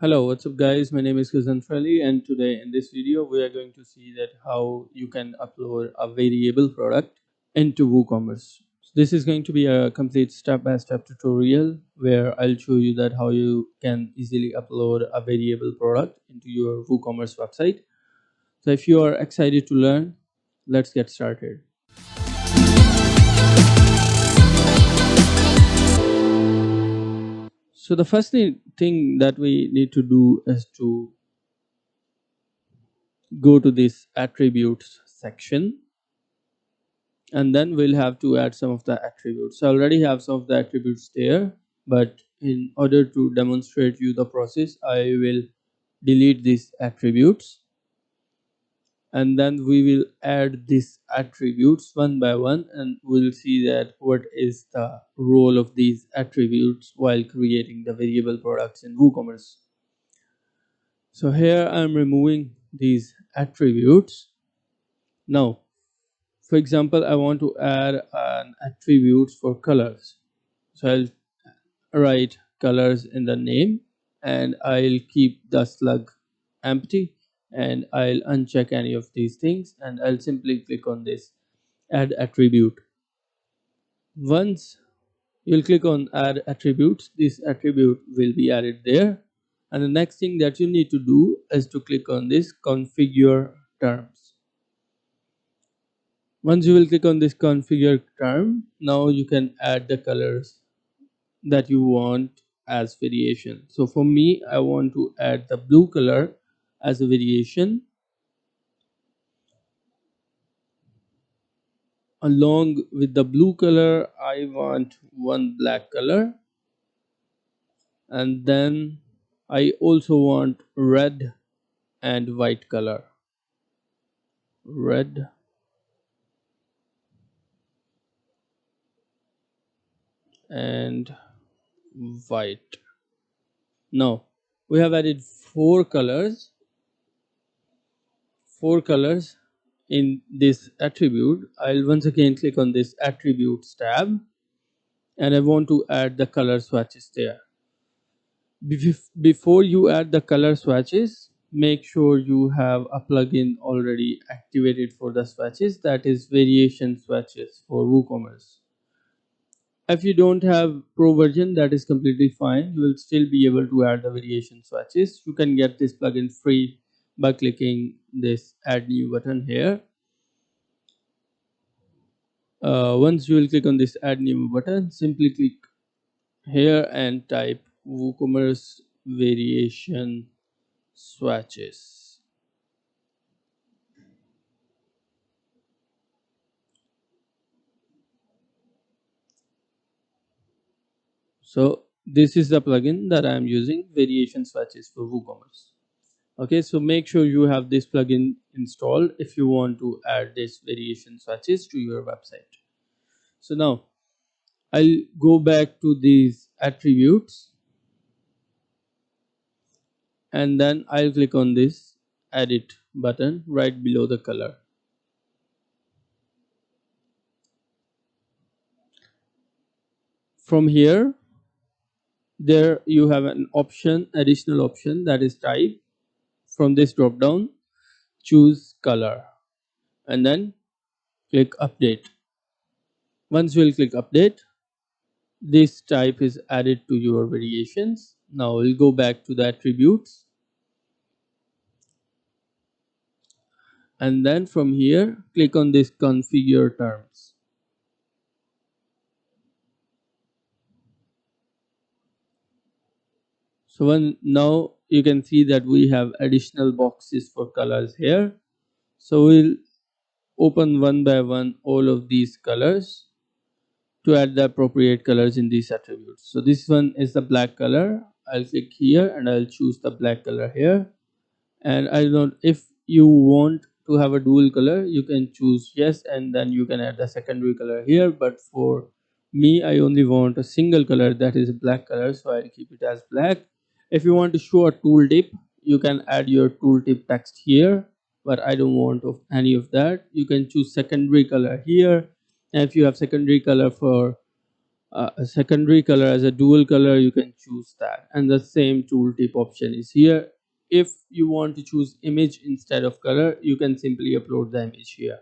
Hello, what's up guys? My name is Gazanfar, and today in this video we are going to see that how you can upload a variable product into WooCommerce. So this is going to be a complete step-by-step tutorial where I'll show you that how you can easily upload a variable product into your WooCommerce website. So if you are excited to learn, let's get started. So the first thing that we need to do is to go to this attributes section, and then we'll have to add some of the attributes. I already have some of the attributes there, but in order to demonstrate you the process, I will delete these attributes, and then we will add these attributes one by one, and we'll see that what is the role of these attributes while creating the variable products in WooCommerce. So here I'm removing these attributes. Now for example, I want to add an attributes for colors. So I'll write colors in the name, and I'll keep the slug empty, and I'll uncheck any of these things, and I'll simply click on this add attribute. Once you'll click on add attributes, this attribute will be added there. And the next thing that you need to do is to click on this configure terms. Once you will click on this configure term, now you can add the colors that you want as variation. So for me, I want to add the blue color as a variation. Along with the blue color, I want one black color, and then I also want red and white color. Red and white. Now we have added four colors in this attribute. I'll once again click on this attributes tab, and I want to add the color swatches there. Before you add the color swatches, make sure you have a plugin already activated for the swatches, that is variation swatches for WooCommerce. If you don't have pro version, that is completely fine. You will still be able to add the variation swatches. You can get this plugin free by clicking this add new button here. Once you will click on this add new button, simply click here and type WooCommerce variation swatches. So this is the plugin that I am using, variation swatches for WooCommerce. Okay, so make sure you have this plugin installed if you want to add this variation swatches to your website. So now I'll go back to these attributes, and then I'll click on this edit button right below the color. From here, there you have an additional option, that is type. From this drop down, choose color, and then click update. Once you will click update, this type is added to your variations. Now we'll go back to the attributes, and then from here click on this configure terms. So now you can see that we have additional boxes for colors here. So we'll open one by one all of these colors to add the appropriate colors in these attributes. So this one is the black color. I'll click here and I'll choose the black color here. And I don't, if you want to have a dual color, you can choose yes, and then you can add the secondary color here. But for me, I only want a single color, that is a black color, so I'll keep it as black. If you want to show a tooltip, you can add your tooltip text here, but I don't want any of that. You can choose secondary color here, and if you have secondary color for a secondary color as a dual color, you can choose that, and the same tooltip option is here. If you want to choose image instead of color, you can simply upload the image here,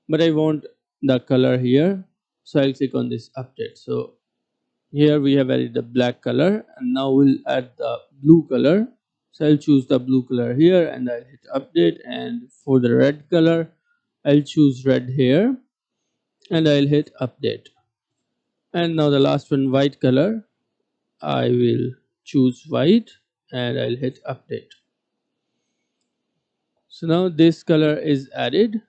but I want the color here, so I'll click on this update. So here we have added the black color, and now we'll add the blue color. So I'll choose the blue color here and I'll hit update, and for the red color I'll choose red here and I'll hit update. And now the last one, white color, I will choose white and I'll hit update. So now this color is added,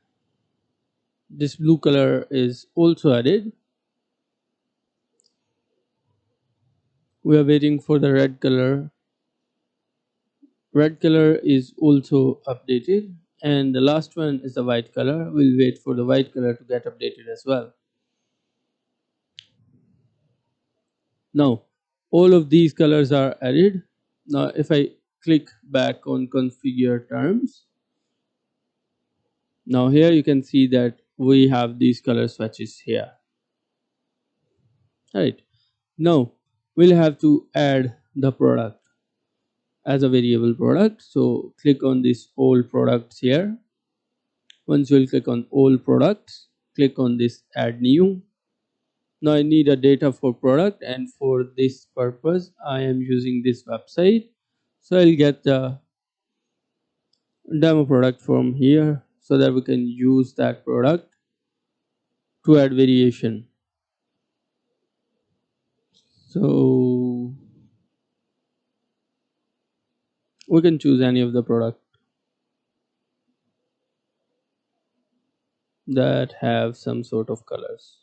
this blue color is also added. We are waiting for the red color. Red color is also updated, and the last one is the white color. We'll wait for the white color to get updated as well. Now all of these colors are added. Now if I click back on configure terms, now here you can see that we have these color swatches here. Right, now we'll have to add the product as a variable product. So click on this all products here. Once you'll click on all products, click on this add new. Now I need a data for product, and for this purpose I am using this website. So I'll get the demo product from here so that we can use that product to add variation. So we can choose any of the product that have some sort of colors.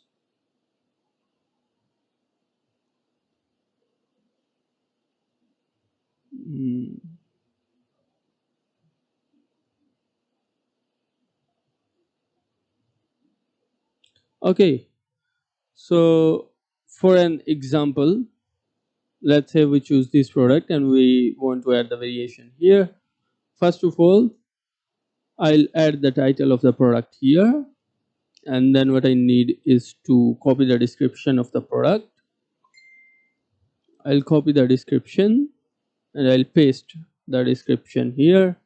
Hmm. Okay, so for an example, let's say we choose this product and we want to add the variation here. First of all, I'll add the title of the product here, and then what I need is to copy the description of the product. I'll copy the description and I'll paste the description here.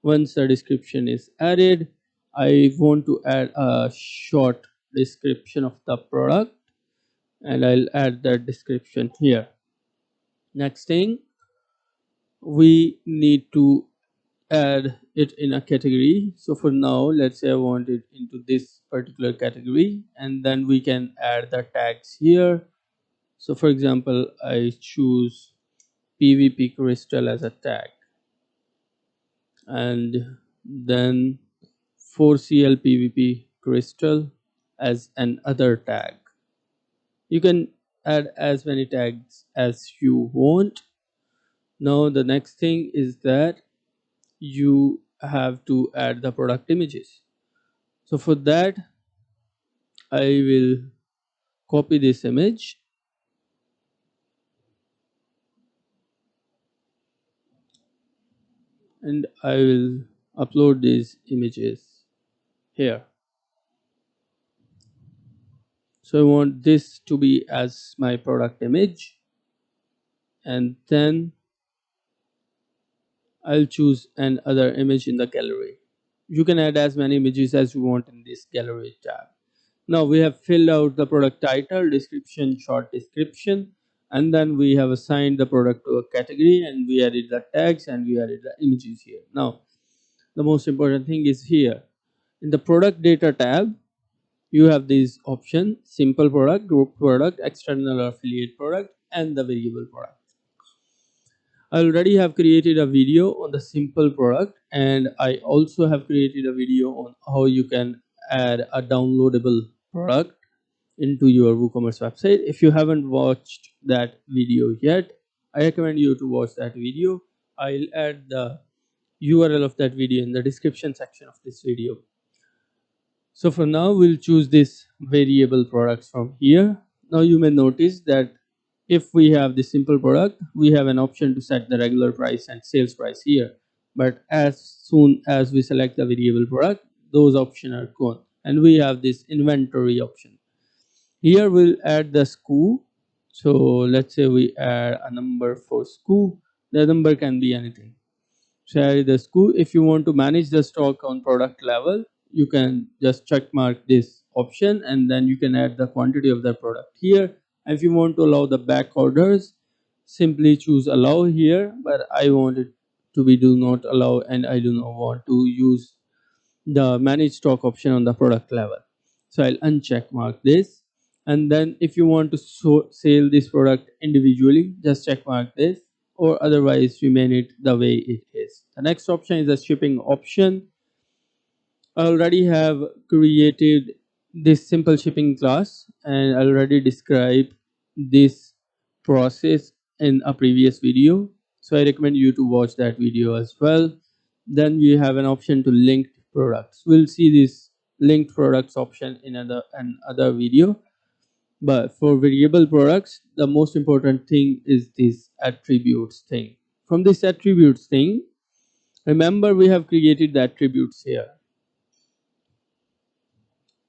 Once the description is added, I want to add a short description of the product, and I'll add that description here. Next thing, we need to add it in a category. So for now, let's say I want it into this particular category, and then we can add the tags here. So for example, I choose PVP crystal as a tag, and then 4CL PVP crystal as another tag. You can add as many tags as you want. Now the next thing is that you have to add the product images. So for that, I will copy this image and I will upload these images here. So I want this to be as my product image, and then I'll choose another image in the gallery. You can add as many images as you want in this gallery tab. Now we have filled out the product title, description, short description, and then we have assigned the product to a category, and we added the tags and we added the images here. Now the most important thing is here in the product data tab, you have these options: simple product, group product, external or affiliate product, and the variable product. I already have created a video on the simple product, and I also have created a video on how you can add a downloadable product into your WooCommerce website. If you haven't watched that video yet, I recommend you to watch that video. I'll add the URL of that video in the description section of this video. So for now, we'll choose this variable products from here. Now you may notice that if we have the simple product, we have an option to set the regular price and sales price here. But as soon as we select the variable product, those options are gone, and we have this inventory option. Here we'll add the SKU. So let's say we add a number for SKU. The number can be anything. Share the SKU. If you want to manage the stock on product level, you can just check mark this option and then you can add the quantity of the product here. If you want to allow the back orders, simply choose allow here, but I want it to be do not allow and I do not want to use the manage stock option on the product level. So I'll uncheck mark this, and then if you want to sell this product individually, just check mark this, or otherwise remain it the way it is. The next option is the shipping option. I already have created this simple shipping class and I already described this process in a previous video. So I recommend you to watch that video as well. Then we have an option to linked products. We'll see this linked products option in another video. But for variable products, the most important thing is this attributes thing. From this attributes thing, remember we have created the attributes here.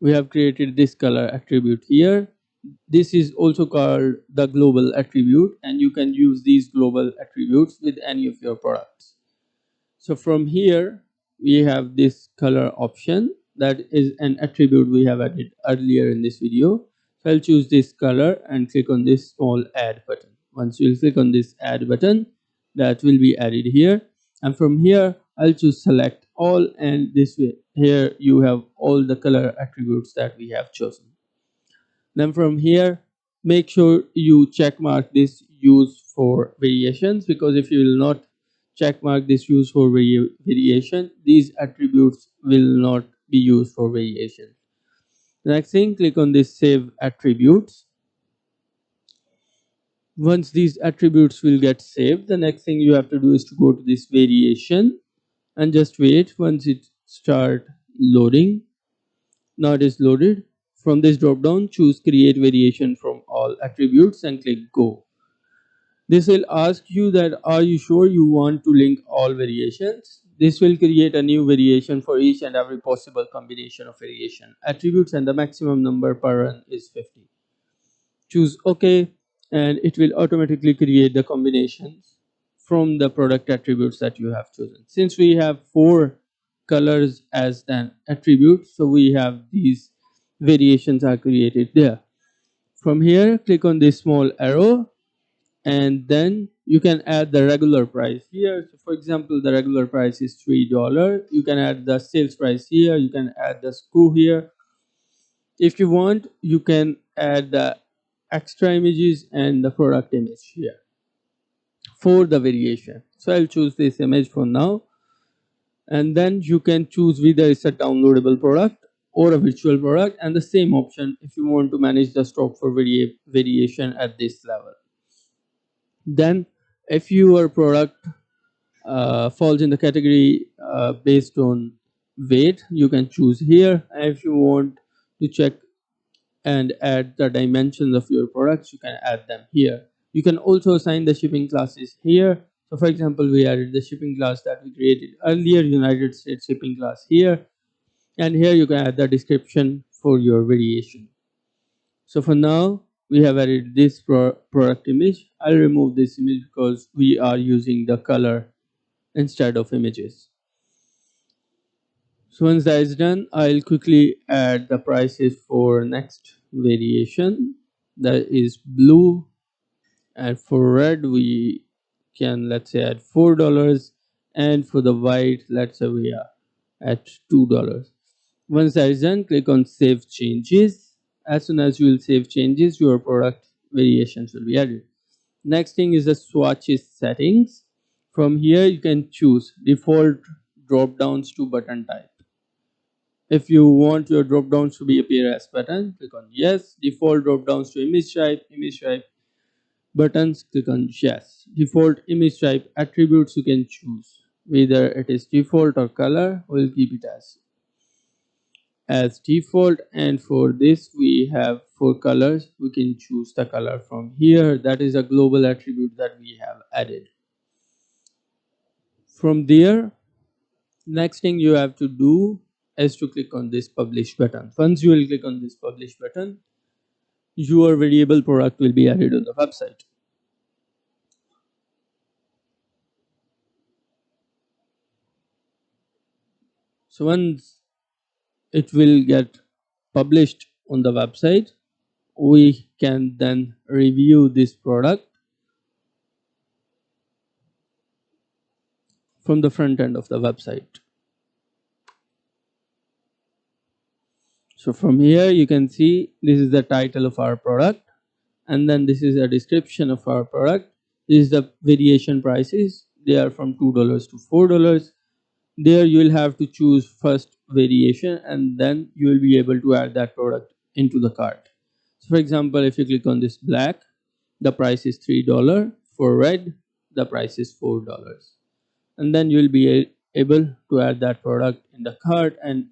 We have created this color attribute here. This is also called the global attribute, and you can use these global attributes with any of your products. So from here we have this color option, that is an attribute we have added earlier in this video. So I'll choose this color and click on this small add button. Once you click on this add button, that will be added here, and from here I'll choose select all, and this way here you have all the color attributes that we have chosen. Then from here, make sure you check mark this use for variations, because if you will not check mark this use for variation, these attributes will not be used for variation. Next thing, click on this save attributes. Once these attributes will get saved, the next thing you have to do is to go to this variation and just wait. Once it start loading, now it is loaded. From this drop down, choose create variation from all attributes and click go. This will ask you that are you sure you want to link all variations. This will create a new variation for each and every possible combination of variation attributes, and the maximum number per run is 50. Choose OK, and it will automatically create the combinations from the product attributes that you have chosen. Since we have 4 colors as an attribute, so we have these variations are created there. From here, click on this small arrow, and then you can add the regular price here. So for example, the regular price is $3. You can add the sales price here. You can add the SKU here. If you want, you can add the extra images and the product image here for the variation. So I'll choose this image for now, and then you can choose whether it's a downloadable product or a virtual product, and the same option if you want to manage the stock for variation at this level. Then if your product falls in the category based on weight, you can choose here. And if you want to check and add the dimensions of your products, you can add them here. You can also assign the shipping classes here. So for example, we added the shipping class that we created earlier, United States shipping class here, and here you can add the description for your variation. So for now we have added this product image. I'll remove this image because we are using the color instead of images. So once that is done, I'll quickly add the prices for next variation, that is blue, and for red we can, let's say, add $4, and for the white, let's say we are at $2. Once that is done, click on save changes. As soon as you will save changes, your product variations will be added. Next thing is the swatches settings. From here you can choose default drop downs to button type. If you want your drop downs to be appear as button, click on yes. Default drop downs to image type buttons, click on yes. Default image type attributes, you can choose whether it is default or color. We'll keep it as default, and for this we have 4 colors. We can choose the color from here. That is a global attribute that we have added. From there, next thing you have to do is to click on this publish button. Once you will click on this publish button, your variable product will be added on the website. So once it will get published on the website, we can then review this product from the front end of the website. So from here you can see this is the title of our product, and then this is a description of our product. This is the variation prices. They are from $2 to $4. There you will have to choose first variation, and then you will be able to add that product into the cart. So for example, if you click on this black, the price is $3. For red, the price is $4. And then you will be able to add that product in the cart. And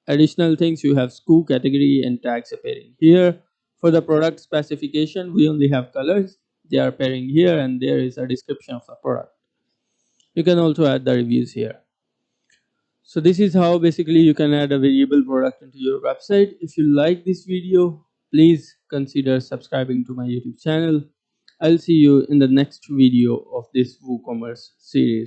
additional things, you have SKU, category, and tags appearing here. For the product specification, we only have colors. They are appearing here, and there is a description of the product. You can also add the reviews here. So this is how basically you can add a variable product into your website. If you like this video, please consider subscribing to my YouTube channel. I'll see you in the next video of this WooCommerce series.